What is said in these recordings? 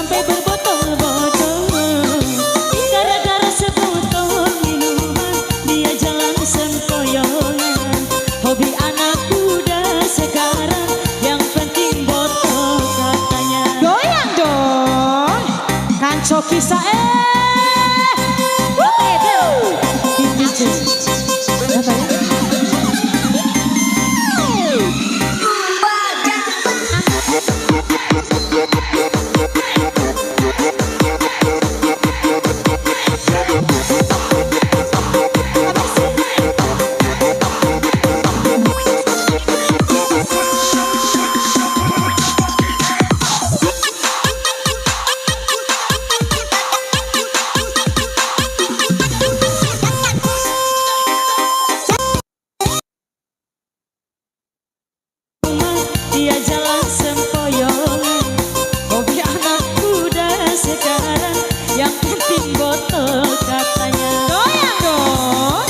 sampai berbotol-botol. Gara-gara sebotol minuman dia jalan sempoyongan. Hobi anak muda sekarang yang penting botol katanya. Goyang dong, kan Coki Sae. Dia jalan sempoyongan. Hobi anak muda sekarang yang penting botol katanya. Goyang dong.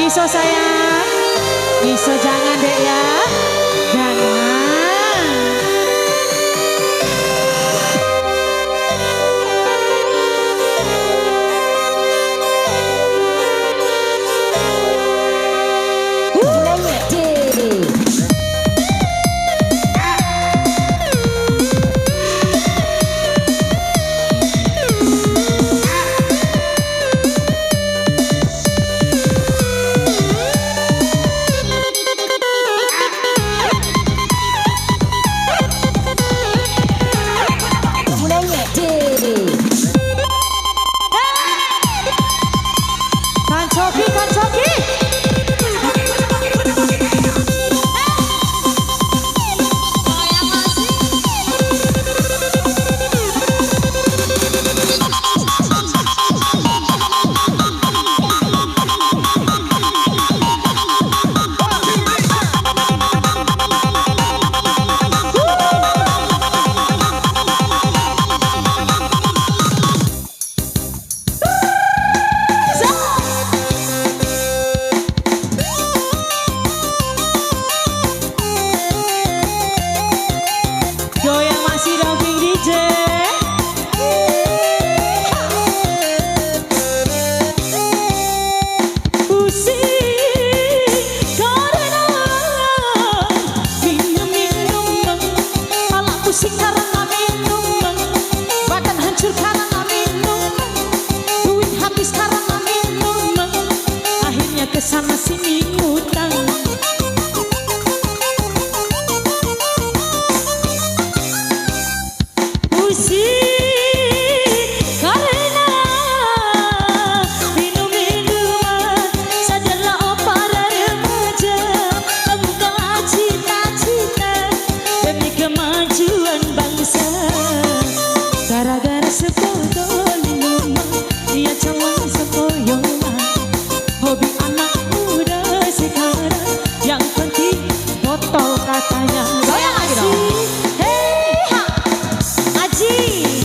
Iso sayang, Iso jangan dek ya, jangan. Kesana sini utang. Pusing karena minum minuman. Sadarlah oh para remaja, membuka cita-cita demi kemajuan bangsa. Gara-gara sebotol minuman dia calon sempoyongan. Hobi anak muda sekarang yang penting botol katanya. Goyang lagi dong. Hey, ha, Aji.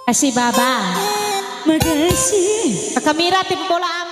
Kasih Baba. Makasih. Kakak Mira tim bola